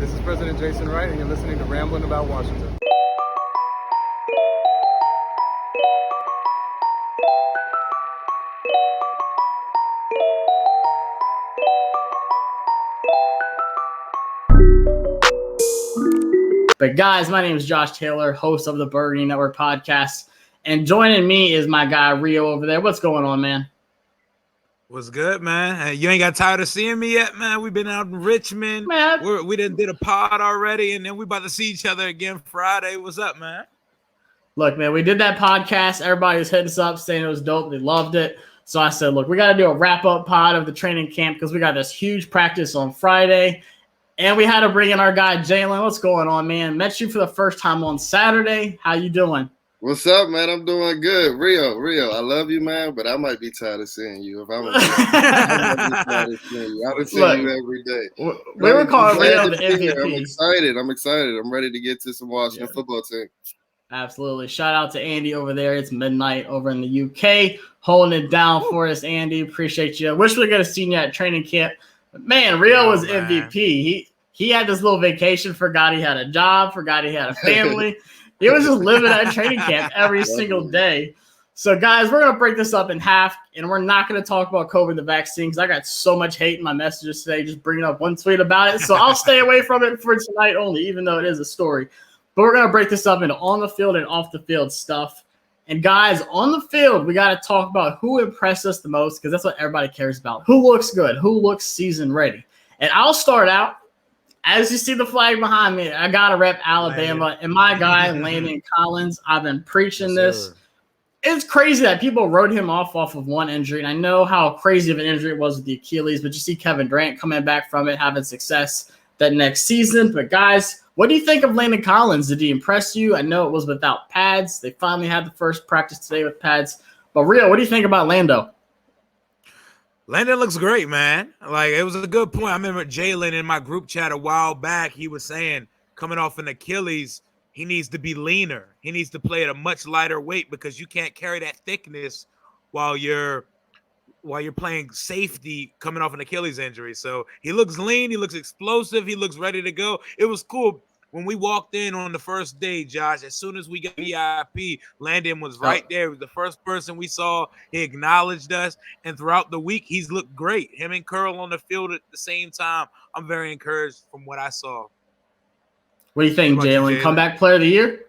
This is President Jason Wright, and you're listening to Rambling About Washington. But guys, my name is Josh Taylor, host of the Burgundy Network podcast, and joining me is my guy Rio over there. What's going on, man? What's good, man? Hey, you ain't got tired of seeing me yet, man? We've been out in Richmond. Man, We did a pod already, and then we about to see each other again Friday. What's up, man? Look, man, we did that podcast. Everybody was hitting us up saying it was dope. They loved it. So I said, look, we got to do a wrap-up pod of the training camp because we got this huge practice on Friday. And we had to bring in our guy, Jalen. What's going on, man? Met you for the first time on Saturday. How you doing? What's up, man? I'm doing good. Rio, I love you, man, but I might be tired of seeing you. If I'm I might be tired of seeing you. I've been seeing you every day. We were calling Rio the MVP. I'm excited. I'm ready to get to some Washington football team. Absolutely. Shout out to Andy over there. It's midnight over in the UK. Holding it down for us, Andy. Appreciate you. Wish we could have seen you at training camp. But man, Rio was MVP. He had this little vacation, forgot he had a job, forgot he had a family. He was just living at training camp every single day. So, guys, we're going to break this up in half, and we're not going to talk about COVID, the vaccine, because I got so much hate in my messages today just bringing up one tweet about it. So I'll stay away from it for tonight only, even though it is a story. But we're going to break this up into on the field and off the field stuff. And, guys, on the field, we got to talk about who impressed us the most because that's what everybody cares about. Who looks good? Who looks season ready? And I'll start out. As you see the flag behind me, I got to rep Alabama. And my guy, Landon Collins, I've been preaching this. It's crazy that people wrote him off of one injury. And I know how crazy of an injury it was with the Achilles, but you see Kevin Durant coming back from it, having success that next season. But, guys, what do you think of Landon Collins? Did he impress you? I know it was without pads. They finally had the first practice today with pads. But, Rio, what do you think about Lando? Landon looks great, man. Like, it was a good point. I remember Jalen in my group chat a while back, he was saying coming off an Achilles, he needs to be leaner. He needs to play at a much lighter weight because you can't carry that thickness while you're playing safety coming off an Achilles injury. So he looks lean. He looks explosive. He looks ready to go. It was cool. When we walked in on the first day, Josh, as soon as we got VIP, Landon was right there. He was the first person we saw. He acknowledged us. And throughout the week, he's looked great. Him and Curl on the field at the same time. I'm very encouraged from what I saw. What do you think, Jalen? Comeback player of the year?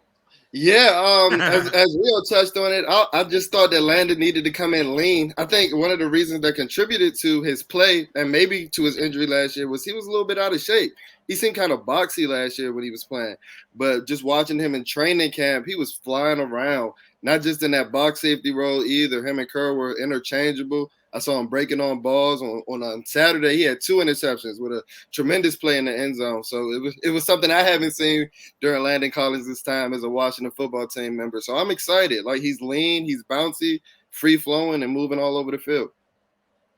Yeah, as Rio touched on it, I just thought that Landon needed to come in lean. I think one of the reasons that contributed to his play and maybe to his injury last year was he was a little bit out of shape. He seemed kind of boxy last year when he was playing, but just watching him in training camp, he was flying around, not just in that box safety role either. Him and Kerr were interchangeable. I saw him breaking on balls on Saturday. He had 2 interceptions with a tremendous play in the end zone. So it was something I haven't seen during Landon Collins' time as a Washington football team member. So I'm excited. Like, he's lean, he's bouncy, free flowing, and moving all over the field.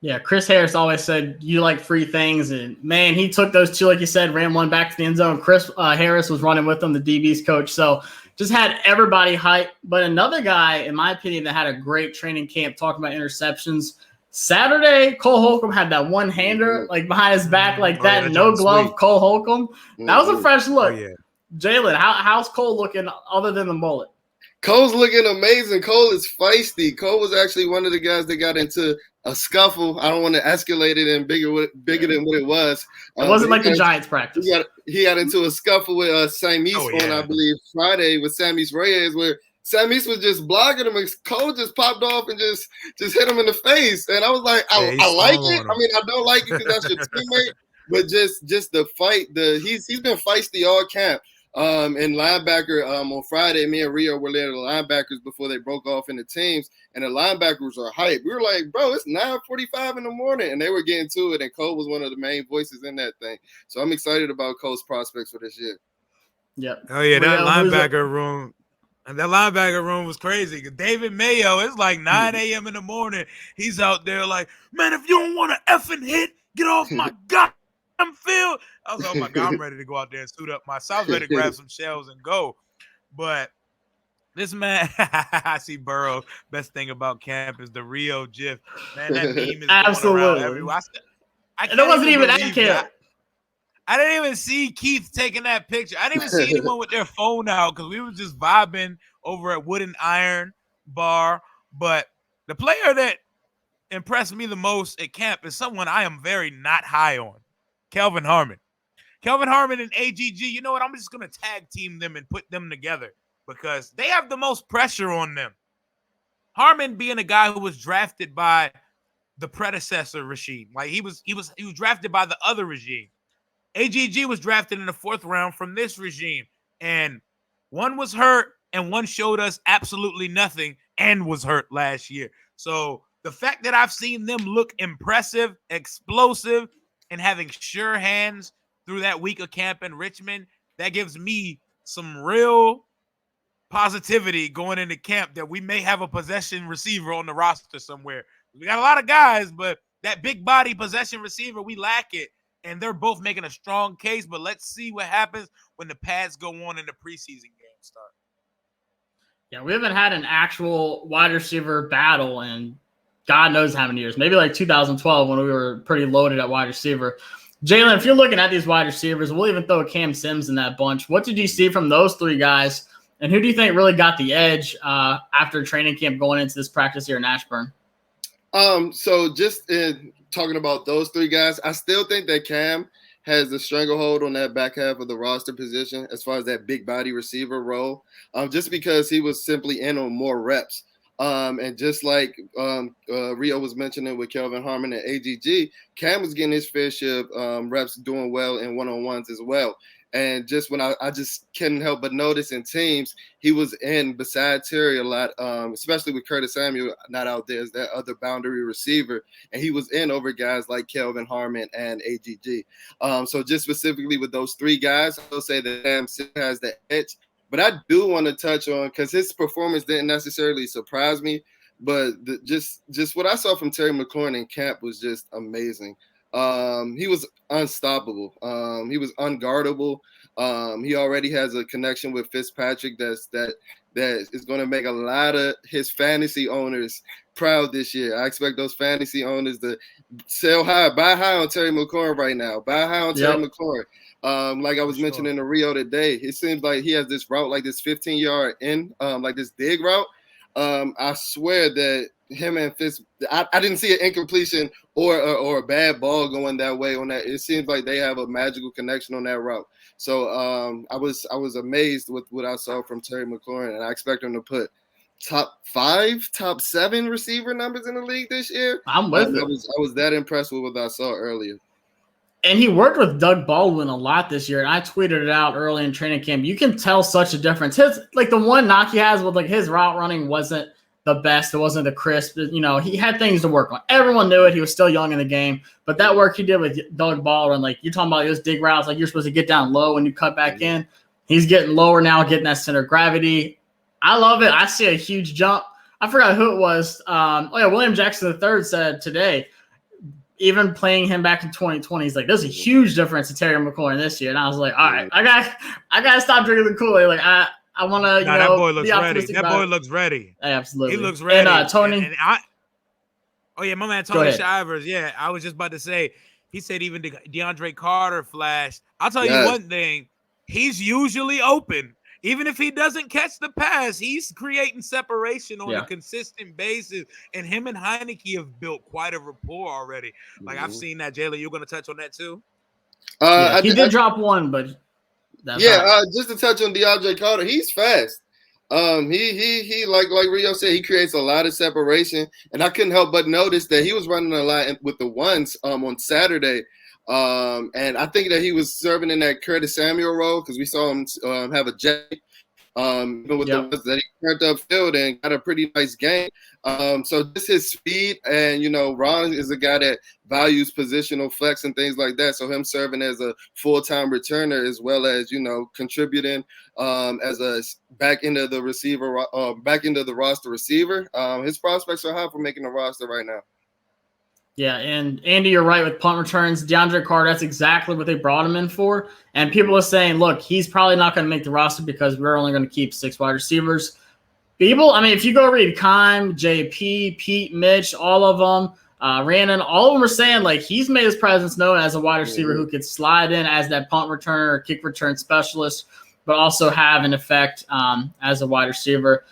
Yeah, Chris Harris always said you like free things, and man, he took those 2, like you said, ran one back to the end zone. Chris Harris was running with him, the DB's coach. So just had everybody hyped. But another guy, in my opinion, that had a great training camp talking about interceptions. Saturday, Cole Holcomb had that one-hander like behind his back like that, no glove, sweet. Cole Holcomb. That was a fresh look. Jalen, how's Cole looking other than the mullet? Cole's looking amazing. Cole is feisty. Cole was actually one of the guys that got into a scuffle. I don't want to escalate it and bigger than what it was. It wasn't like the Giants practice. He got into a scuffle with Samis on, I believe, Friday with Samis Reyes, where Samis was just blocking him, and Cole just popped off and just hit him in the face. And I was like, I like it. I mean, I don't like it because that's your teammate, but just the fight. He's been feisty all camp. And linebacker on Friday, me and Rio were there the linebackers before they broke off into teams, and the linebackers are hyped. We were like, bro, it's 9:45 in the morning, and they were getting to it, and Cole was one of the main voices in that thing. So I'm excited about Cole's prospects for this year. Yeah. Oh yeah, that linebacker room. And that linebacker room was crazy. David Mayo, it's like 9 a.m. in the morning. He's out there like, man, if you don't want to effing hit, get off my goddamn field. I was like, oh my God, I'm ready to go out there and suit up myself. I was ready to grab some shells and go. But this man, I see Burrow. Best thing about camp is the Rio GIF. Man, that meme is going around everywhere. And it wasn't even that camp. I didn't even see Keith taking that picture. I didn't even see anyone with their phone out because we were just vibing over at Wood and Iron Bar. But the player that impressed me the most at camp is someone I am very not high on, Kelvin Harmon. Kelvin Harmon and AGG, you know what? I'm just going to tag team them and put them together because they have the most pressure on them. Harmon being a guy who was drafted by the predecessor regime. Like he was drafted by the other regime. AGG was drafted in the 4th round from this regime. And one was hurt and one showed us absolutely nothing and was hurt last year. So the fact that I've seen them look impressive, explosive, and having sure hands through that week of camp in Richmond, that gives me some real positivity going into camp that we may have a possession receiver on the roster somewhere. We got a lot of guys, but that big body possession receiver, we lack it. And they're both making a strong case, but let's see what happens when the pads go on and the preseason games start. Yeah, we haven't had an actual wide receiver battle in God knows how many years. Maybe like 2012 when we were pretty loaded at wide receiver. Jalen, if you're looking at these wide receivers, we'll even throw Cam Sims in that bunch. What did you see from those 3 guys? And who do you think really got the edge after training camp going into this practice here in Ashburn? So just in talking about those 3 guys, I still think that Cam has the stranglehold on that back half of the roster position as far as that big body receiver role, just because he was simply in on more reps. And just like Rio was mentioning with Kelvin Harmon and AGG, Cam was getting his fair share of reps, doing well in one-on-ones as well. And just when I just couldn't help but notice in teams, he was in beside Terry a lot, especially with Curtis Samuel not out there as that other boundary receiver. And he was in over guys like Kelvin Harmon and AGG. So just specifically with those 3 guys, I'll say that Cam has the edge. But I do want to touch on, because his performance didn't necessarily surprise me, but just what I saw from Terry McLaurin in camp was just amazing. He was unstoppable. He was unguardable. He already has a connection with Fitzpatrick that is going to make a lot of his fantasy owners proud this year. I expect those fantasy owners to sell high, buy high on Terry McLaurin right now. Buy high on Terry McLaurin. Like I was mentioning in Rio today, it seems like he has this route, like this 15-yard in, like this dig route. I swear that him and Fitz, I didn't see an incompletion or a bad ball going that way on that. It seems like they have a magical connection on that route. So I was amazed with what I saw from Terry McLaurin, and I expect him to put top 5, top 7 receiver numbers in the league this year. I'm with it. I was that impressed with what I saw earlier. And he worked with Doug Baldwin a lot this year. And I tweeted it out early in training camp. You can tell such a difference. His, like, the one knock he has with, like, his route running wasn't the best. It wasn't the crisp. You know, he had things to work on. Everyone knew it. He was still young in the game. But that work he did with Doug Baldwin, like, you're talking about those dig routes, like you're supposed to get down low when you cut back in. He's getting lower now, getting that center of gravity. I love it. I see a huge jump. I forgot who it was. William Jackson III said today, even playing him back in 2020, he's like, there's a huge difference in Terry McLaurin this year. And I was like, all right, I got to stop drinking the Kool-Aid. Like, I want to, that boy looks ready. That boy looks ready. Absolutely. He looks ready. And Tony. My man Tony Shivers. Yeah, I was just about to say, he said even DeAndre Carter flashed. I'll tell you one thing. He's usually open. Even if he doesn't catch the pass, he's creating separation on a consistent basis. And him and Heineke have built quite a rapport already. Like, I've seen that. Jalen, you're going to touch on that too? He did drop one, but just to touch on DeAndre Carter, he's fast. He like Rio said, he creates a lot of separation. And I couldn't help but notice that he was running a lot with the ones on Saturday. And I think that he was serving in that Curtis Samuel role because we saw him have a jet even with the ones that he turned upfield and got a pretty nice game. So just his speed, and Ron is a guy that values positional flex and things like that. So him serving as a full-time returner as well as contributing as a back into the roster receiver. His prospects are high for making the roster right now. Yeah, and Andy, you're right with punt returns. DeAndre Carter, that's exactly what they brought him in for. And people are saying, look, he's probably not going to make the roster because we're only going to keep 6 wide receivers. If you go read Kime, JP, Pete, Mitch, all of them, Rhiannon, all of them are saying like he's made his presence known as a wide receiver who could slide in as that punt returner or kick return specialist, but also have an effect as a wide receiver.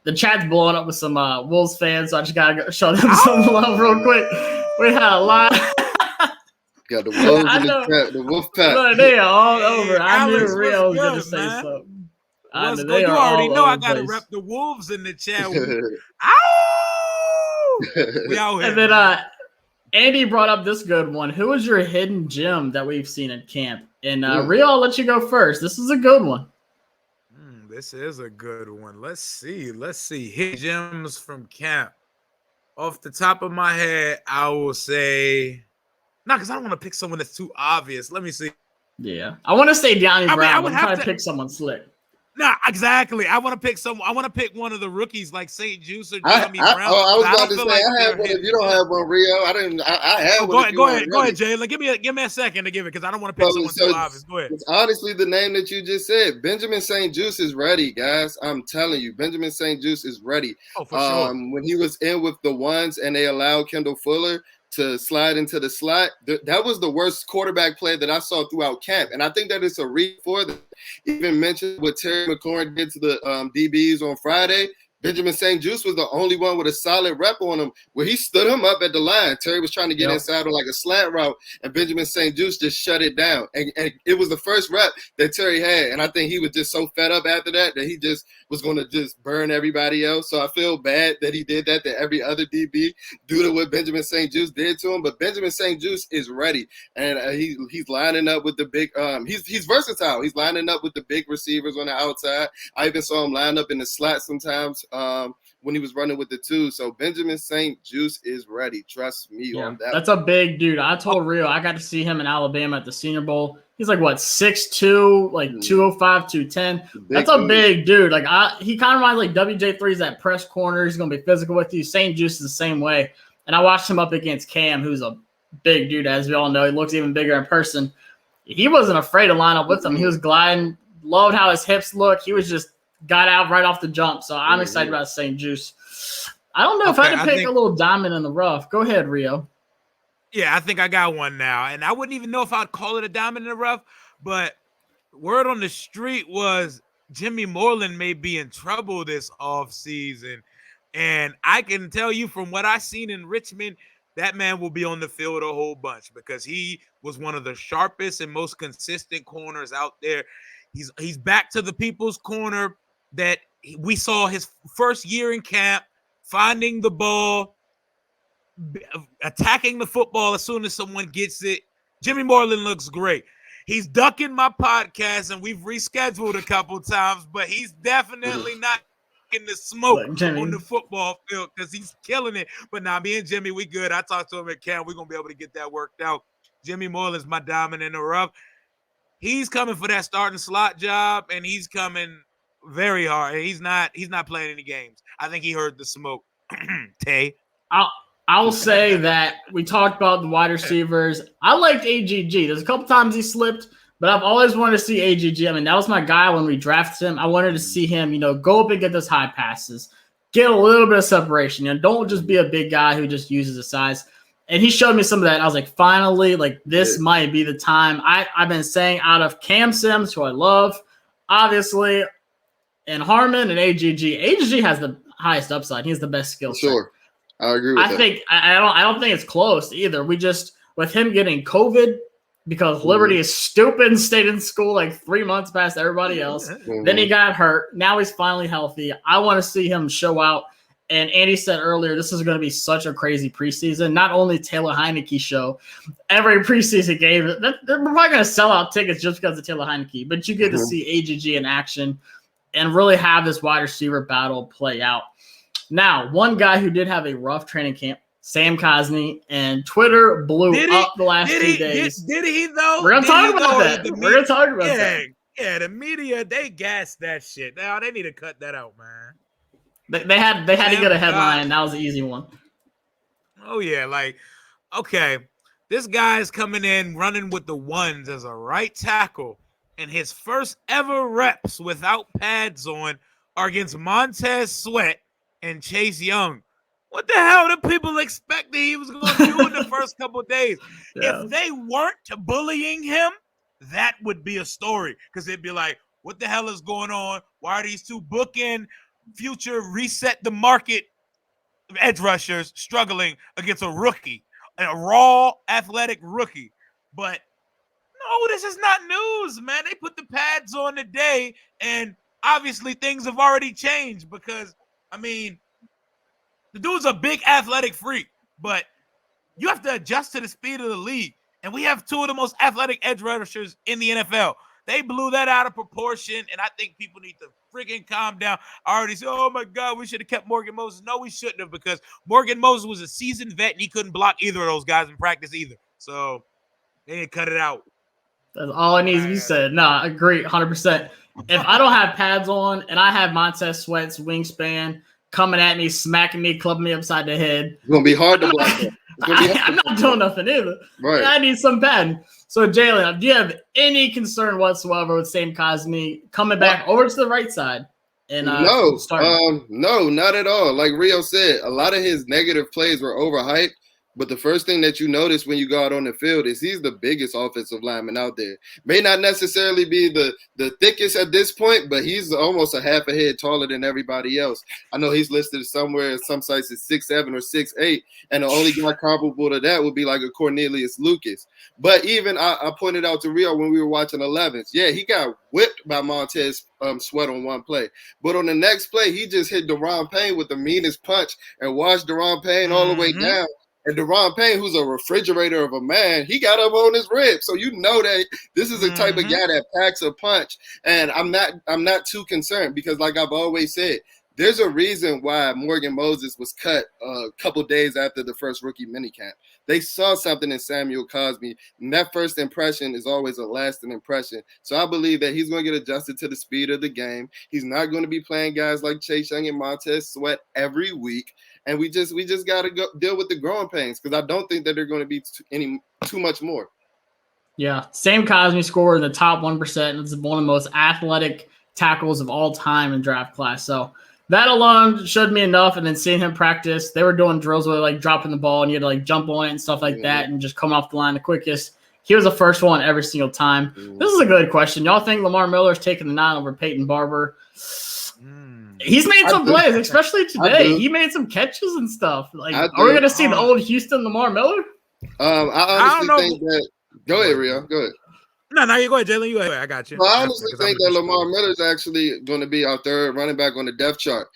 The chat's blowing up with some Wolves fans, so I just gotta show them some love real quick. We had a lot. Got the Wolves in the chat, the Wolf pack. Look, they are all over. I Alex, knew Rio was what's gonna good, say man? something. What's They good? You are already all know over I the gotta place. rep the Wolves in the chat. Ow! We out here. And then Andy brought up this good one. Who is your hidden gem that we've seen at camp? And Rio, I'll let you go first. This is a good one. This is a good one. Let's see. Hidden gems from camp. Off the top of my head, I will say because I don't want to pick someone that's too obvious. Let me see. Yeah. I want to say Downey Brown, but I'm trying to pick someone slick. Nah, exactly. I want to pick someone. I want to pick one of the rookies like StJuice or Johnny Brown. I was about to say like I have one. If you don't have one, Rio, I didn't. I have one. Go ahead, Jalen. Give me a second to give it because I don't want to pick someone too obvious. Go ahead. It's honestly the name that you just said. Benjamin StJuice is ready, guys. I'm telling you, Benjamin StJuice is ready. Oh, for sure. When he was in with the ones and they allowed Kendall Fuller to slide into the slot, that was the worst quarterback play that I saw throughout camp. And I think that it's a read for them. Even mentioned what Terry McLaurin did to the DBs on Friday. Benjamin StJuice was the only one with a solid rep on him where he stood him up at the line. Terry was trying to get inside on like a slant route, and Benjamin StJuice just shut it down. And it was the first rep that Terry had. And I think he was just so fed up after that he just was going to just burn everybody else. So I feel bad that he did that to every other DB due to what Benjamin StJuice did to him. But Benjamin StJuice is ready. And he's lining up with the big he's versatile. He's lining up with the big receivers on the outside. I even saw him line up in the slot sometimes when he was running with the two. So Benjamin StJuice is ready. Trust me on that. That's a big dude. I told Rio I got to see him in Alabama at the Senior Bowl. He's like, what, 6'2", like 205, 210. That's a big dude. Like he kind of reminds like WJ3's that press corner. He's going to be physical with you. StJuice is the same way. And I watched him up against Cam, who's a big dude, as we all know. He looks even bigger in person. He wasn't afraid to line up with him. He was gliding. Loved how his hips look. He was just got out right off the jump. So I'm excited about StJuice. I don't know if I had to pick a little diamond in the rough. Go ahead, Rio. Yeah, I think I got one now. And I wouldn't even know if I'd call it a diamond in the rough, but word on the street was Jimmy Moreland may be in trouble this offseason. And I can tell you from what I seen in Richmond, that man will be on the field a whole bunch because he was one of the sharpest and most consistent corners out there. He's back to the people's corner that we saw his first year in camp, finding the ball, attacking the football as soon as someone gets it. Jimmy Moreland looks great. He's ducking my podcast, and we've rescheduled a couple times, but he's definitely not in the smoke on the football field because he's killing it. But now me and Jimmy, we good. I talked to him at camp. We're going to be able to get that worked out. Jimmy Moreland's my diamond in the rough. He's coming for that starting slot job, and he's coming very hard. He's not playing any games. I think he heard the smoke. Tay. I'll say that we talked about the wide receivers. I liked AGG. There's a couple times he slipped, but I've always wanted to see AGG. I mean, that was my guy when we drafted him. I wanted to see him, go up and get those high passes, get a little bit of separation. Don't just be a big guy who just uses his size. And he showed me some of that. And I was like, finally, this might be the time. I've been saying out of Cam Sims, who I love, obviously, and Harmon and AGG. AGG has the highest upside. He has the best skill set. Sure. I agree with that. I don't think it's close either. We just, with him getting COVID, because Liberty is stupid and stayed in school like 3 months past everybody else. Then he got hurt. Now he's finally healthy. I want to see him show out. And Andy said earlier, this is going to be such a crazy preseason. Not only Taylor Heineke show, every preseason game, they're probably going to sell out tickets just because of Taylor Heineke. But you get to see AGG in action and really have this wide receiver battle play out. Now, one guy who did have a rough training camp, Sam Cosney, and Twitter blew up the last 2 days. Did he, though? We're going to talk about that. We're going to talk about that. Yeah, the media, they gassed that shit. Now, they need to cut that out, man. They had to get a headline, and that was the easy one. Oh, yeah. Okay, this guy is coming in running with the ones as a right tackle, and his first ever reps without pads on are against Montez Sweat and Chase Young. What the hell did people expect that he was going to do in the first couple of days? Yeah. If they weren't bullying him, that would be a story because they'd be like, what the hell is going on? Why are these two bookend future reset the market edge rushers struggling against a rookie, a raw athletic rookie? But no, this is not news, man. They put the pads on today, and obviously things have already changed because, I mean, the dude's a big athletic freak, but you have to adjust to the speed of the league. And we have two of the most athletic edge rushers in the NFL. They blew that out of proportion, and I think people need to freaking calm down. I already said, oh, my God, we should have kept Morgan Moses. No, we shouldn't have because Morgan Moses was a seasoned vet, and he couldn't block either of those guys in practice either. So they didn't cut it out. That's all it needs to be said. No, I agree 100%. If I don't have pads on and I have Montez Sweat's wingspan coming at me, smacking me, clubbing me upside the head, It's gonna be hard to block him. I'm not doing nothing either. Right. I need some padding. So, Jalen, do you have any concern whatsoever with Sam Cosmi coming back over to the right side? And no, not at all. Like Rio said, a lot of his negative plays were overhyped. But the first thing that you notice when you go out on the field is he's the biggest offensive lineman out there. May not necessarily be the thickest at this point, but he's almost a half a head taller than everybody else. I know he's listed somewhere in some sites as 6'7" or 6'8", and the only guy comparable to that would be like a Cornelius Lucas. But even I pointed out to Rio when we were watching 11s, yeah, he got whipped by Montez Sweat on one play. But on the next play, he just hit Deron Payne with the meanest punch and washed Deron Payne all the way down. And Deron Payne, who's a refrigerator of a man, he got up on his rib. So you know that this is the type of guy that packs a punch. And I'm not too concerned because, like I've always said, there's a reason why Morgan Moses was cut a couple days after the first rookie minicamp. They saw something in Samuel Cosmi, and that first impression is always a lasting impression. So I believe that he's going to get adjusted to the speed of the game. He's not going to be playing guys like Chase Young and Montez Sweat every week. And we just got to go deal with the growing pains because I don't think that they're going to be too much more. Yeah, Sam Cosmi scored in the top 1%, and it's one of the most athletic tackles of all time in draft class. So that alone showed me enough. And then seeing him practice, they were doing drills where like dropping the ball and you had to like jump on it and stuff like that and just come off the line the quickest. He was the first one every single time. This is a good question. Y'all think Lamar Miller's taking the 9 over Peyton Barber? He's made some plays, especially today. He made some catches and stuff. Like, are we going to see the old Houston Lamar Miller? I honestly think that. Go ahead, Rio. Go ahead. No, you go ahead, Jalen. You go ahead. I got you. Well, I honestly think that Lamar Miller is actually going to be our third running back on the depth chart.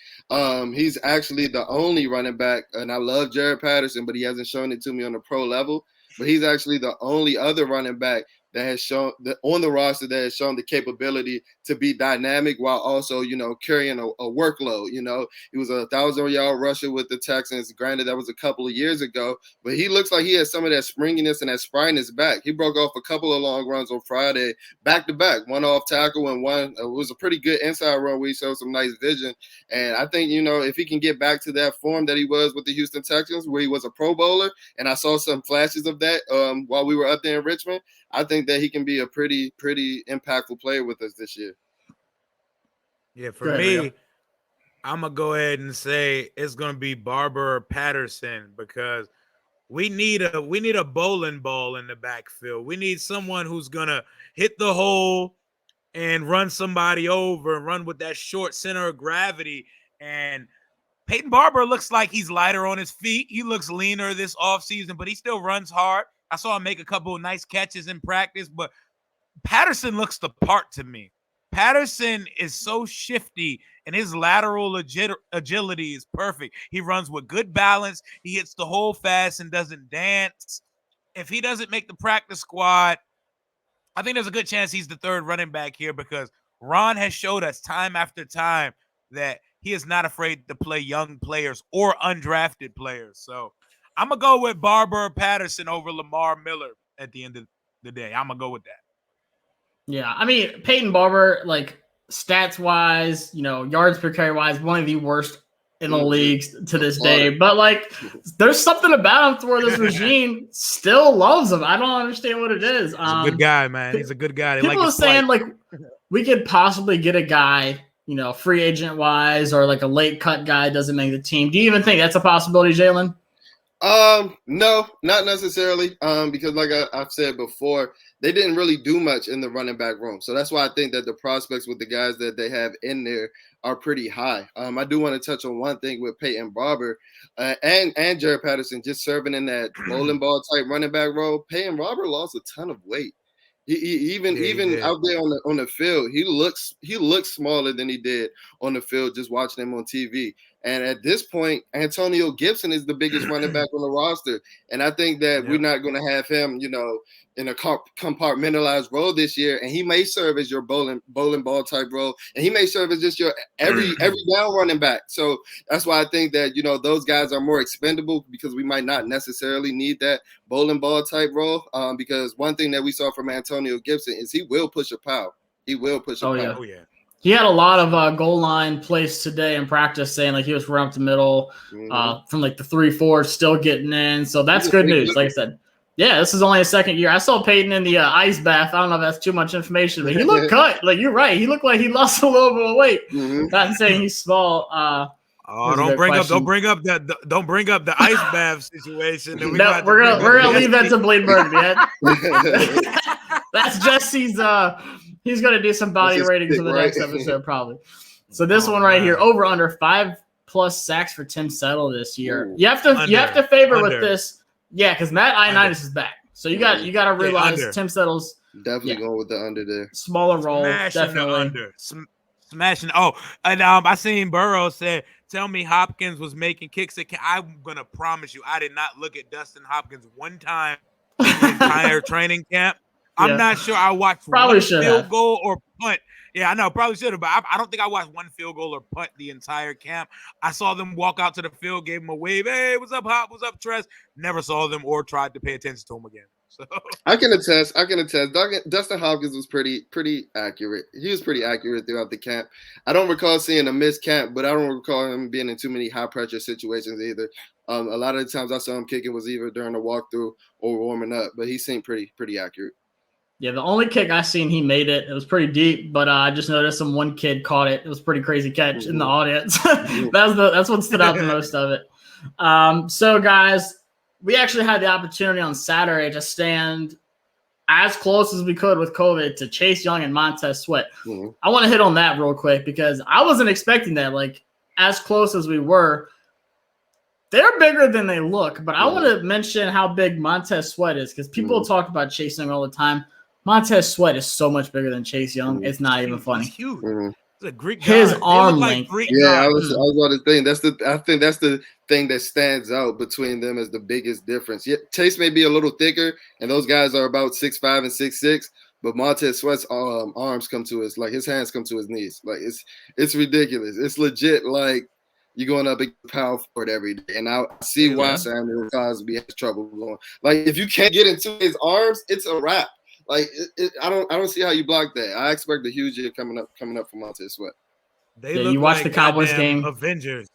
He's actually the only running back, and I love Jared Patterson, but he hasn't shown it to me on the pro level. But he's actually the only other running back that has shown on the roster that has shown the capability to be dynamic while also, carrying a workload. He was a 1,000-yard rusher with the Texans. Granted, that was a couple of years ago, but he looks like he has some of that springiness and that spryness back. He broke off a couple of long runs on Friday, back to back, one off tackle and one was a pretty good inside run where he showed some nice vision. And I think, if he can get back to that form that he was with the Houston Texans, where he was a Pro Bowler, and I saw some flashes of that while we were up there in Richmond, I think that he can be a pretty impactful player with us this year. Yeah, for me, I'm going to go ahead and say it's going to be Barber or Patterson because we need a bowling ball in the backfield. We need someone who's going to hit the hole and run somebody over and run with that short center of gravity. And Peyton Barber looks like he's lighter on his feet. He looks leaner this offseason, but he still runs hard. I saw him make a couple of nice catches in practice, but Patterson looks the part to me. Patterson is so shifty, and his lateral agility is perfect. He runs with good balance. He hits the hole fast and doesn't dance. If he doesn't make the practice squad, I think there's a good chance he's the third running back here because Ron has showed us time after time that he is not afraid to play young players or undrafted players. So I'm going to go with Barber or Patterson over Lamar Miller at the end of the day. I'm going to go with that. Yeah, I mean, Peyton Barber, like stats-wise, yards per carry wise, one of the worst in the leagues to this day. But like, there's something about him to where this regime still loves him. I don't understand what it is. He's a good guy, man. He's a good guy. People are saying like we could possibly get a guy free agent wise, or like a late cut guy doesn't make the team. Do you even think that's a possibility, Jalen? No, not necessarily. Because like I've said before, they didn't really do much in the running back room. So that's why I think that the prospects with the guys that they have in there are pretty high. I do want to touch on one thing with Peyton Barber and Jared Patterson just serving in that bowling ball type running back role. Peyton Barber lost a ton of weight. Even out there on the field, he looks smaller than he did on the field just watching him on TV. And at this point, Antonio Gibson is the biggest running back on the roster. And I think that we're not going to have him, in a compartmentalized role this year. And he may serve as your bowling ball type role. And he may serve as just your every down running back. So that's why I think that, those guys are more expendable because we might not necessarily need that bowling ball type role. Because one thing that we saw from Antonio Gibson is he will push a pile. He will push a pile. Oh, yeah. He had a lot of goal line plays today in practice saying like he was from up the middle from like the 3-4 still getting in. So that's good news. Like I said, this is only his second year. I saw Peyton in the ice bath. I don't know if that's too much information, but he looked cut. Like you're right. He looked like he lost a little bit of weight. Not saying he's small. Don't bring up the ice bath situation. We're gonna leave that to Blaine Burton, man. That's Jesse's he's going to do some body ratings in the next episode, probably. So this one right here, over under 5+ sacks for Tim Settle this year. Ooh. You have to favor with this, because Matt Ioannidis is back. So you got to realize Tim Settle's definitely going with the under there. Smaller role, Smashing definitely. the under. Smashing. Oh, and I seen Burrow said, "Tell me Hopkins was making kicks." I'm gonna promise you, I did not look at Dustin Hopkins one time in the entire training camp. I'm not sure I watched one field goal or punt. Yeah, I know, probably should have, but I don't think I watched one field goal or punt the entire camp. I saw them walk out to the field, gave him a wave. Hey, what's up, Hop? What's up, Tress? Never saw them or tried to pay attention to him again. So I can attest. Dustin Hopkins was pretty accurate. He was pretty accurate throughout the camp. I don't recall seeing a missed camp, but I don't recall him being in too many high pressure situations either. A lot of the times I saw him kicking was either during the walkthrough or warming up, but he seemed pretty accurate. Yeah, the only kick I seen, he made it. It was pretty deep, but I just noticed one kid caught it. It was a pretty crazy catch in the audience. That's what stood out the most of it. So, guys, we actually had the opportunity on Saturday to stand as close as we could with COVID to Chase Young and Montez Sweat. I want to hit on that real quick because I wasn't expecting that. Like, as close as we were, they're bigger than they look. But I want to mention how big Montez Sweat is because people talk about Chase Young all the time. Montez Sweat is so much bigger than Chase Young. It's not even funny. He's huge. He's a Greek His god. arm length. I was about to think I think that's the thing that stands out between them as the biggest difference. Yeah, Chase may be a little thicker, and those guys are about 6'5" and 6'6", but Montez Sweat's arms come to his his hands come to his knees. Like it's ridiculous. It's legit. Like you're going up against power for it every day, and I see why Samuel Cosby has trouble going. Like if you can't get into his arms, it's a wrap. Like I don't see how you block that. I expect a huge year coming up for Montez Sweat. They look you watch like the Cowboys game. Avengers.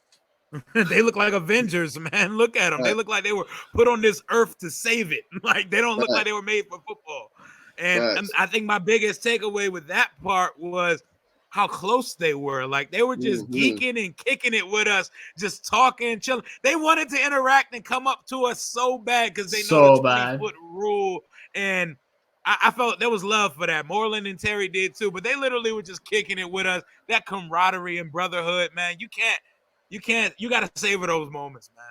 They look like Avengers, man. Look at them. They look like they were put on this earth to save it. Like they don't look like they were made for football. And I think my biggest takeaway with that part was how close they were. Like they were just geeking and kicking it with us, just talking, chilling. They wanted to interact and come up to us so bad because they know the 20-foot rule. And I felt there was love for that. Moreland and Terry did too, but they literally were just kicking it with us. That camaraderie and brotherhood, man. You got to savor those moments, man.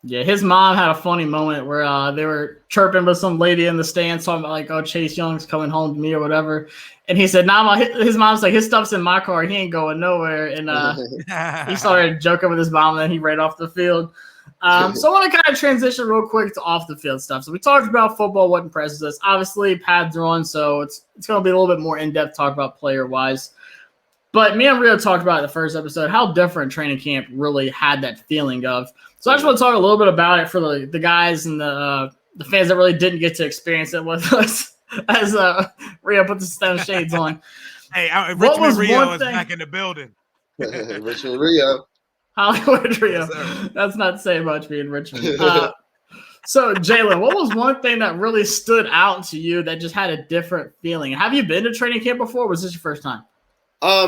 Yeah, his mom had a funny moment where they were chirping with some lady in the stands talking about like, oh, Chase Young's coming home to me or whatever. And he said, nah, his mom's like, his stuff's in my car. He ain't going nowhere. And he started joking with his mom, and then he ran off the field. So I want to kind of transition real quick to off the field stuff. So we talked about football, what impresses us. Obviously, pads are on, so it's going to be a little bit more in-depth talk about player-wise. But me and Rio talked about in the first episode how different training camp really had that feeling of. So I just want to talk a little bit about it for the guys and the fans that really didn't get to experience it with us as Rio put the STEM shades on. Hey, Richmond Rio is back in the building. Richmond Rio. Hollywood Rio. That's not saying much being Richmond. So, Jalen, what was one thing that really stood out to you that just had a different feeling? Have you been to training camp before, or was this your first time?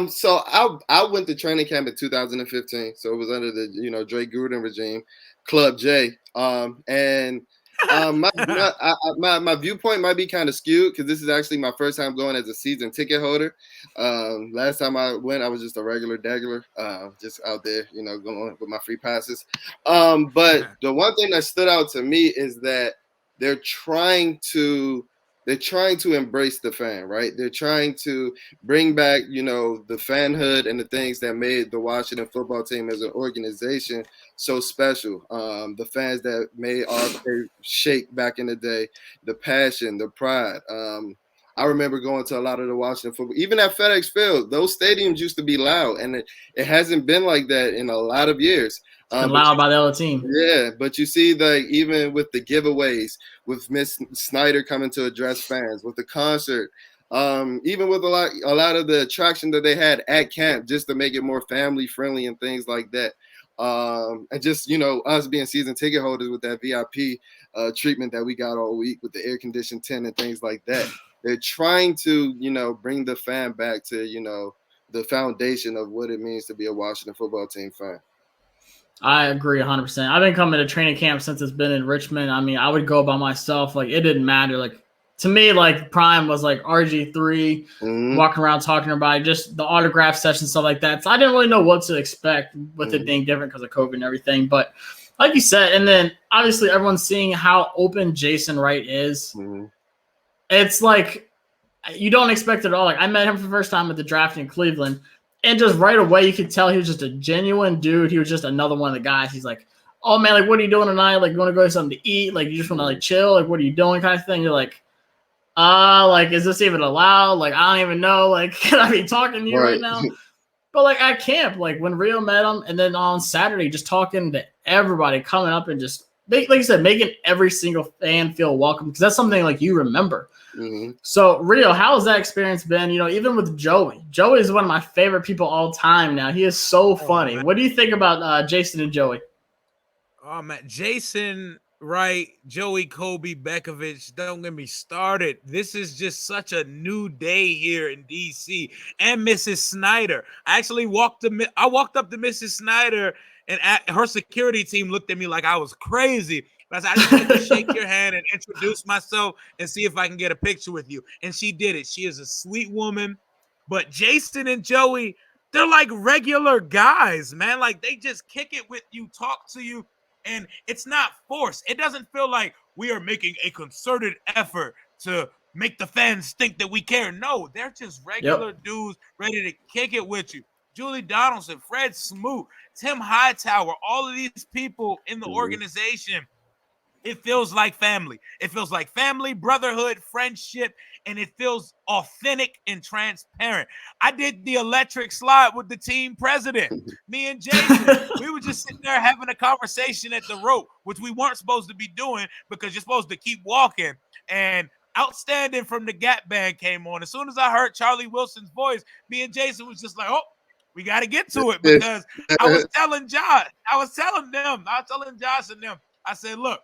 So I went to training camp in 2015. So it was under the Dre Gruden regime, Club J. And my viewpoint might be kind of skewed because this is actually my first time going as a season ticket holder. Last time I went, I was just a regular degular, just out there, going with my free passes. But the one thing that stood out to me is that they're trying to embrace the fan, right? They're trying to bring back, the fanhood and the things that made the Washington football team as an organization so special. The fans that made our play shake back in the day, the passion, the pride. I remember going to a lot of the Washington football, even at FedEx Field. Those stadiums used to be loud, and it hasn't been like that in a lot of years. Loud by the other team. Yeah, but you see, even with the giveaways, with Miss Snyder coming to address fans, with the concert, even with a lot of the attraction that they had at camp, just to make it more family friendly and things like that. And just us being season ticket holders with that VIP treatment that we got all week with the air conditioned tent and things like that. They're trying to bring the fan back to the foundation of what it means to be a Washington football team fan. I agree 100%. I've been coming to training camp since it's been in Richmond. I mean, I would go by myself. Like, it didn't matter. Like, to me, like, prime was like RG3, walking around talking about it, just the autograph session, stuff like that. So I didn't really know what to expect with it being different because of COVID and everything. But like you said, and then obviously everyone's seeing how open Jason Wright is. It's like you don't expect it at all. Like, I met him for the first time at the draft in Cleveland. And just right away, you could tell he was just a genuine dude. He was just another one of the guys. He's like, oh, man, like, what are you doing tonight? Like, you want to go get something to eat? Like, you just want to, like, chill? Like, what are you doing kind of thing? You're like, is this even allowed? Like, I don't even know. Like, can I be talking to you right now? But, like, at camp, like, when Rio met him, and then on Saturday, just talking to everybody, coming up and just, like you said, making every single fan feel welcome. Because that's something, like, you remember. So, Rio, how has that experience been? Even with Joey. Joey is one of my favorite people all time now. He is so funny. What do you think about Jason and Joey? Oh, man. Jason Wright, Joey Kobe Bekovich, don't get me started. This is just such a new day here in D.C. And Mrs. Snyder. I walked up to Mrs. Snyder, and her security team looked at me like I was crazy. I just had to shake your hand and introduce myself and see if I can get a picture with you. And she did it. She is a sweet woman. But Jason and Joey, they're like regular guys, man. Like, they just kick it with you, talk to you, and it's not forced. It doesn't feel like we are making a concerted effort to make the fans think that we care. No, they're just regular dudes ready to kick it with you. Julie Donaldson, Fred Smoot, Tim Hightower, all of these people in the organization. It feels like family. It feels like family, brotherhood, friendship, and it feels authentic and transparent. I did the electric slide with the team president, me and Jason. We were just sitting there having a conversation at the rope, which we weren't supposed to be doing because you're supposed to keep walking. And Outstanding from the Gap Band came on. As soon as I heard Charlie Wilson's voice, me and Jason was just like, oh, we got to get to it, because I was telling Josh and them, I said, look,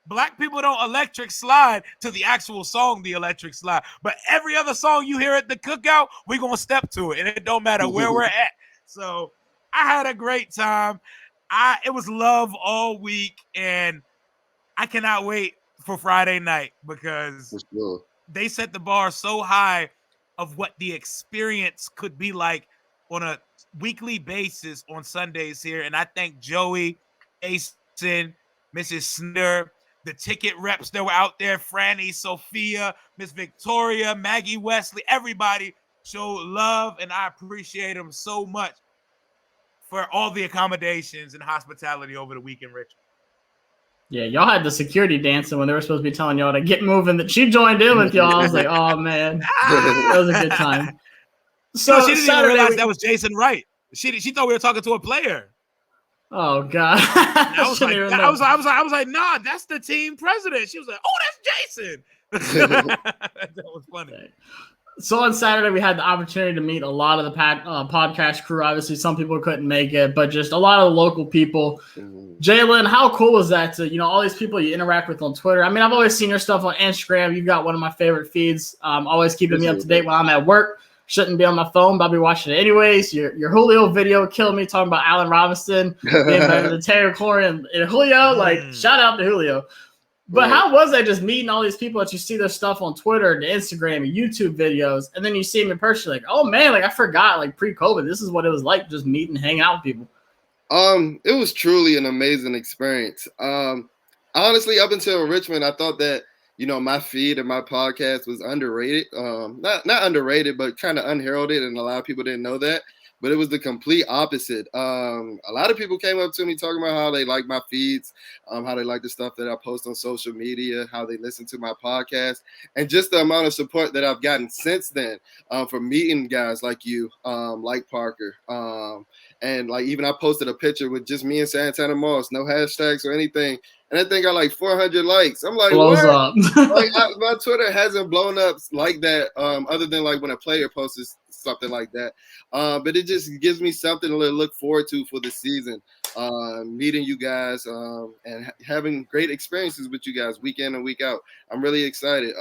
Black people don't electric slide to the actual song, The Electric Slide. But every other song you hear at the cookout, we're going to step to it. And it don't matter where we're at. So I had a great time. It was love all week. And I cannot wait for Friday night, because they set the bar so high of what the experience could be like on a weekly basis on Sundays here. And I thank Joey, Jason, Mrs. Snyder, the ticket reps that were out there, Franny, Sophia, Miss Victoria, Maggie Wesley, everybody showed love, and I appreciate them so much for all the accommodations and hospitality over the week in Richmond. Yeah, y'all had the security dancing when they were supposed to be telling y'all to get moving. She joined in with y'all. I was like, oh, man, that was a good time. So she didn't even realize that was Jason Wright. She thought we were talking to a player. Oh God! I was like, nah, that's the team president. She was like, oh, that's Jason. That was funny. So on Saturday, we had the opportunity to meet a lot of the podcast crew. Obviously, some people couldn't make it, but just a lot of the local people. Jalen, how cool was that to, all these people you interact with on Twitter? I mean, I've always seen your stuff on Instagram. You've got one of my favorite feeds, always keeping me up to date when I'm at work. shouldn't be on my phone, but I'll be watching it anyways. Your Julio video killed me talking about Allen Robinson being better than Terry McLaurin and Julio. Like, shout out to Julio. But how was that just meeting all these people that you see their stuff on Twitter and Instagram and YouTube videos, and then you see them in person, like, oh man, like I forgot, like pre-COVID, this is what it was like just meeting and hanging out with people. It was truly an amazing experience. Honestly, up until Richmond, I thought that, my feed and my podcast was underrated. Not underrated, but kind of unheralded, and a lot of people didn't know that. But it was the complete opposite. A lot of people came up to me talking about how they like my feeds, how they like the stuff that I post on social media, how they listen to my podcast, and just the amount of support that I've gotten since then from meeting guys like you, like Parker. And like even I posted a picture with just me and Santana Moss, no hashtags or anything. And I think I got like 400 likes. I'm like, blows what? Up. Like my Twitter hasn't blown up like that, other than like when a player posts something like that. But it just gives me something to look forward to for the season. Meeting you guys and having great experiences with you guys week in and week out. I'm really excited.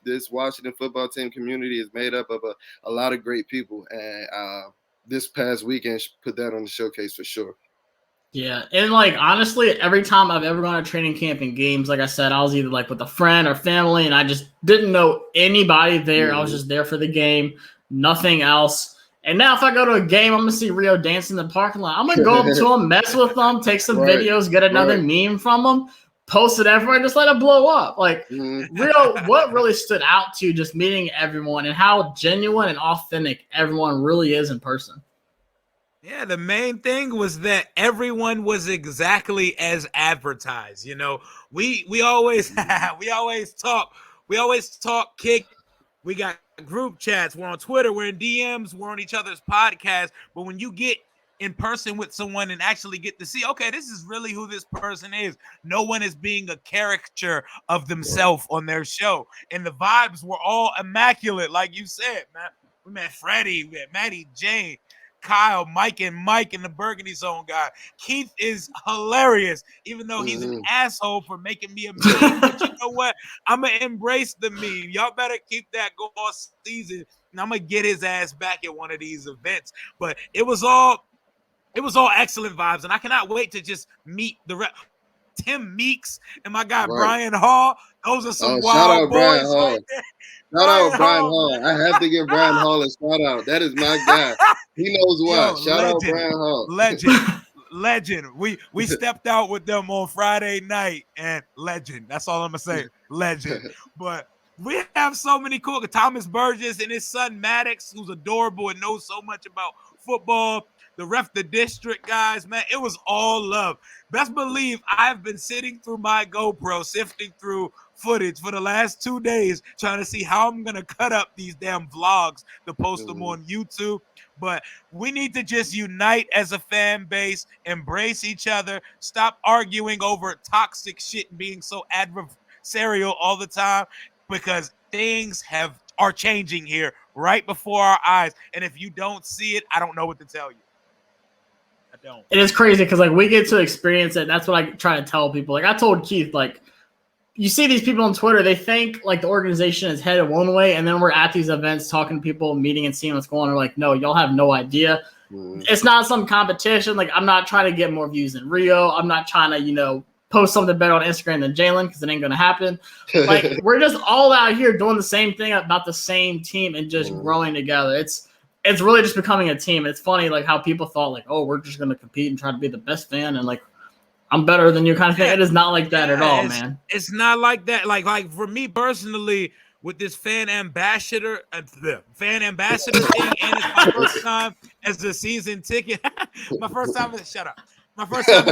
This Washington football team community is made up of a lot of great people, and this past weekend put that on the showcase for sure. Yeah, and like honestly, every time I've ever gone to training camp and games, like I said, I was either like with a friend or family, and I just didn't know anybody there. Mm-hmm. I was just there for the game, nothing else. And now if I go to a game, I'm gonna see Rio dancing in the parking lot. I'm gonna go up to him, mess with them, take some videos, get another meme from them, post it everywhere, just let it blow up. Like Rio, what really stood out to you just meeting everyone and how genuine and authentic everyone really is in person? Yeah, the main thing was that everyone was exactly as advertised. We always talk kick. We got group chats. We're on Twitter. We're in DMs. We're on each other's podcasts. But when you get in person with someone and actually get to see, okay, this is really who this person is. No one is being a caricature of themselves on their show. And the vibes were all immaculate, like you said, man. We met Freddie, we met Maddie, Jane, Kyle, Mike, and the Burgundy Zone guy. Keith is hilarious, even though he's an asshole for making me a meme. But you know what? I'm going to embrace the meme. Y'all better keep that going all season, and I'm going to get his ass back at one of these events. But it was all excellent vibes, and I cannot wait to just meet the rest. Tim Meeks and my guy Brian Hall. Those are some wild boys right there. Shout out Brian Hall. I have to give Brian Hall a shout out. That is my guy. He knows why. Shout out Brian Hall. Legend. We stepped out with them on Friday night, and legend. That's all I'm gonna say. Legend. But we have so many cool. Thomas Burgess and his son Maddox, who's adorable and knows so much about football. The district guys, man, it was all love. Best believe I've been sitting through my GoPro, sifting through footage for the last 2 days, trying to see how I'm going to cut up these damn vlogs to post them on YouTube. But we need to just unite as a fan base, embrace each other, stop arguing over toxic shit and being so adversarial all the time, because things are changing here right before our eyes. And if you don't see it, I don't know what to tell you. Don't. It is crazy because like we get to experience it. And that's what I try to tell people. Like I told Keith, like you see these people on Twitter, they think like the organization is headed one way, and then we're at these events talking to people, meeting and seeing what's going on. We're like, no, y'all have no idea. It's not some competition. Like I'm not trying to get more views than Rio. I'm not trying to post something better on Instagram than Jalen because it ain't gonna happen. Like we're just all out here doing the same thing about the same team and just growing together. It's really just becoming a team. It's funny, like how people thought, like, oh, we're just gonna compete and try to be the best fan, and like I'm better than you, kind of thing. It is not like that at all, man. It's not like that. Like for me personally, with this fan ambassador thing, and it's my first time as a season ticket. My first time as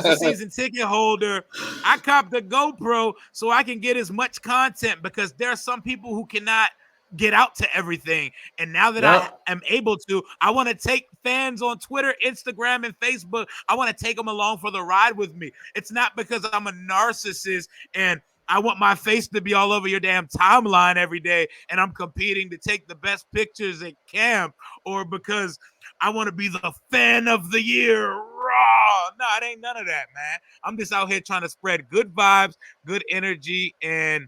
a season ticket holder. I copped the GoPro so I can get as much content, because there are some people who cannot get out to everything. And now that I am able to, I want to take fans on Twitter, Instagram, and Facebook. I want to take them along for the ride with me. It's not because I'm a narcissist and I want my face to be all over your damn timeline every day and I'm competing to take the best pictures at camp, or because I want to be the fan of the year. Raw. No, it ain't none of that, man. I'm just out here trying to spread good vibes, good energy, and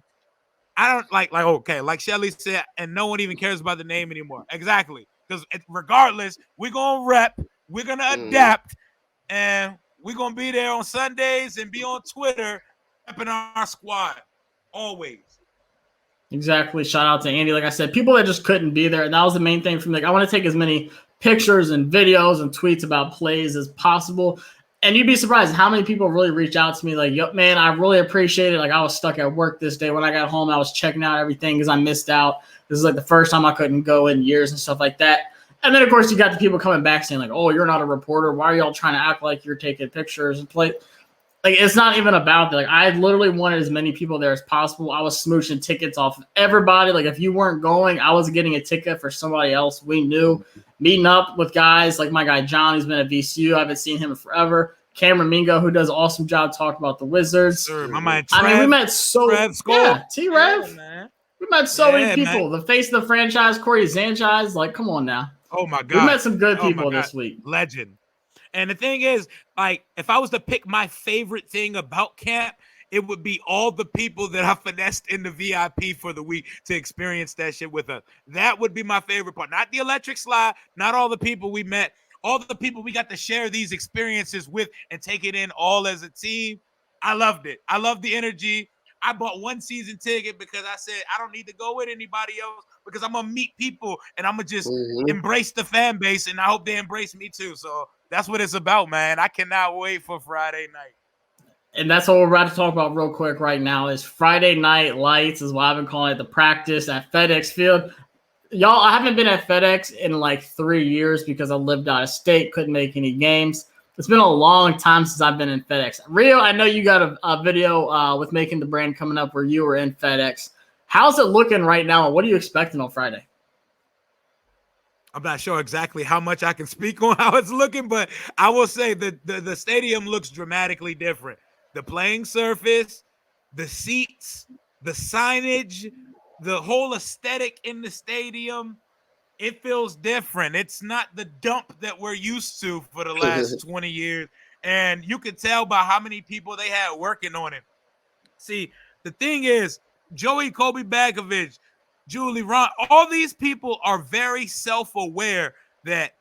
I don't like Shelly said, and no one even cares about the name anymore. Exactly. because regardless, we're gonna rep, we're gonna adapt, and we're gonna be there on Sundays and be on Twitter repping our squad always. Exactly. Shout out to Andy. Like I said, people that just couldn't be there, and that was the main thing for me. Like, I want to take as many pictures and videos and tweets about plays as possible. And you'd be surprised how many people really reach out to me like, yo, man, I really appreciate it. Like, I was stuck at work this day. When I got home, I was checking out everything because I missed out. This is like the first time I couldn't go in years and stuff like that. And then, of course, you got the people coming back saying like, oh, you're not a reporter. Why are y'all trying to act like you're taking pictures and play? Like, it's not even about that. Like, I literally wanted as many people there as possible. I was smooching tickets off of everybody. Like, if you weren't going, I was getting a ticket for somebody else we knew. Meeting up with guys like my guy John, who's been at VCU. I haven't seen him in forever. Cameron Mingo, who does an awesome job talking about the Wizards. Sir, my man Trev, I mean, we met T-Rev. Man. We met so many people. Man. The face of the franchise, Corey Sanchez. Like, come on now. Oh, my God. We met some good people this week. Legend. And the thing is, like, if I was to pick my favorite thing about camp, it would be all the people that I finessed in the VIP for the week to experience that shit with us. That would be my favorite part. Not the electric slide, not all the people we met, all the people we got to share these experiences with and take it in all as a team. I loved it. I loved the energy. I bought one season ticket because I said I don't need to go with anybody else because I'm going to meet people and I'm going to just embrace the fan base, and I hope they embrace me too. So that's what it's about, man. I cannot wait for Friday night. And that's what we're about to talk about real quick right now is Friday Night Lights is what I've been calling it, the practice at FedEx Field. Y'all, I haven't been at FedEx in like 3 years because I lived out of state, couldn't make any games. It's been a long time since I've been in FedEx. Rio, I know you got a video with Making the Brand coming up where you were in FedEx. How's it looking right now, and what are you expecting on Friday? I'm not sure exactly how much I can speak on how it's looking, but I will say that the stadium looks dramatically different. The playing surface, the seats, the signage, the whole aesthetic in the stadium, it feels different. It's not the dump that we're used to for the last 20 years. And you can tell by how many people they had working on it. See, the thing is, Joey Kobe Bagovich, Julie Ron, all these people are very self-aware that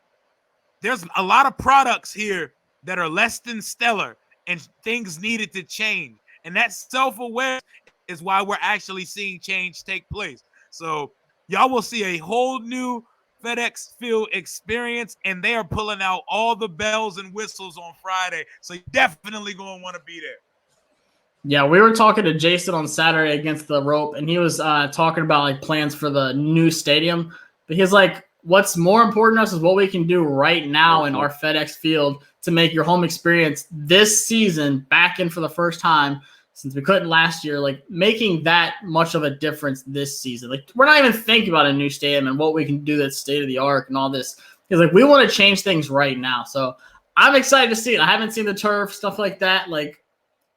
there's a lot of products here that are less than stellar and things needed to change. And that self-awareness is why we're actually seeing change take place. So y'all will see a whole new FedEx Field experience, and they are pulling out all the bells and whistles on Friday. So you're definitely going to want to be there. Yeah, we were talking to Jason on Saturday against the rope, and he was talking about like plans for the new stadium. But he's like, what's more important to us is what we can do right now in our FedEx Field to make your home experience this season back in for the first time since we couldn't last year, like making that much of a difference this season. Like, we're not even thinking about a new stadium and what we can do that's state of the art and all this. He's like, we want to change things right now. So I'm excited to see it. I haven't seen the turf, stuff like that. Like,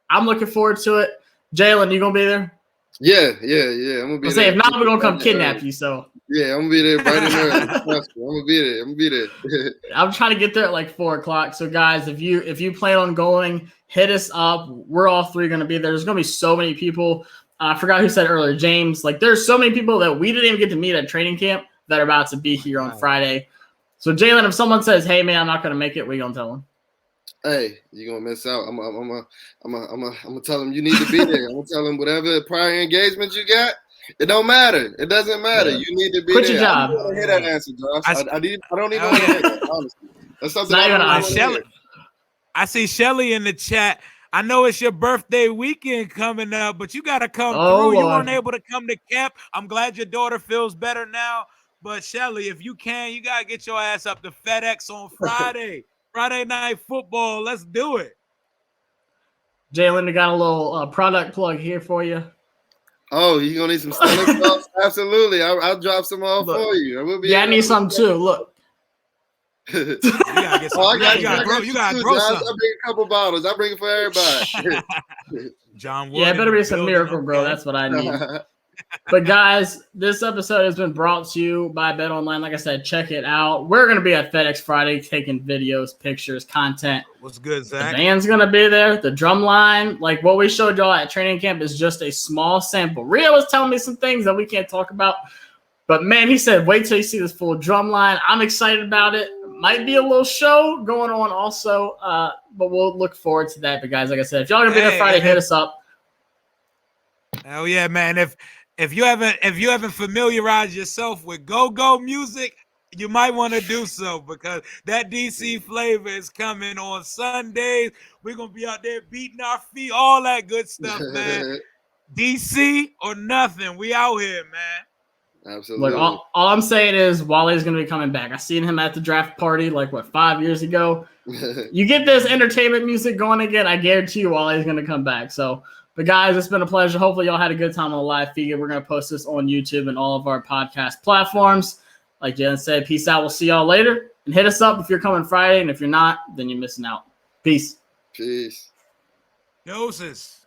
I'm looking forward to it. Jalen, you gonna be there? Yeah. I'm gonna be there. If not, we're gonna come kidnap you. So yeah, I'm gonna be there right in there. I'm gonna be there. I'm trying to get there at like 4:00. So guys, if you plan on going, hit us up. We're all three gonna be there. There's gonna be so many people. I forgot who said earlier, James. Like, there's so many people that we didn't even get to meet at training camp that are about to be here on Friday. So Jalen, if someone says, "Hey man, I'm not gonna make it," we gonna tell them? Hey, you're gonna miss out. I'm gonna tell them you need to be there. I'm gonna tell them whatever prior engagement you got, it don't matter. It doesn't matter. Yeah. You need to be Quit there. your job. I don't want to hear that answer, Josh. I don't even want to hear that, honestly. That's something I don't want to hear. I see Shelly in the chat. I know it's your birthday weekend coming up, but you gotta come through. Lord. You weren't able to come to camp. I'm glad your daughter feels better now. But Shelly, if you can, you gotta get your ass up to FedEx on Friday. Friday night football. Let's do it. Jalen, we got a little product plug here for you. Oh, you gonna need some stomach sauce? Absolutely. I'll drop some off for you. I need some too. Look. You gotta get some. You gotta grow some. I'll bring a couple bottles. I'll bring it for everybody. John Wood. Yeah, it better be some Miracle Grow. That's what I need. But guys, this episode has been brought to you by BetOnline. Like I said, check it out. We're going to be at FedEx Friday taking videos, pictures, content. What's good, Zach? The band's going to be there. The drum line, like what we showed y'all at training camp, is just a small sample. Rio was telling me some things that we can't talk about. But man, he said, wait till you see this full drum line. I'm excited about it. Might be a little show going on also, but we'll look forward to that. But guys, like I said, if y'all gonna be there Friday, hit us up. Hell yeah, man! If you haven't familiarized yourself with go-go music, you might want to do so, because that DC flavor is coming on Sundays. We're gonna be out there beating our feet, all that good stuff, man. DC or nothing, we out here, man. Absolutely. Look, all I'm saying is Wale's going to be coming back. I seen him at the draft party 5 years ago. You get this entertainment music going again, I guarantee you Wale's going to come back. So, but guys, it's been a pleasure. Hopefully y'all had a good time on the live feed. We're going to post this on YouTube and all of our podcast platforms. Like Jalen said, peace out. We'll see y'all later. And hit us up if you're coming Friday. And if you're not, then you're missing out. Peace. Peace. Doses.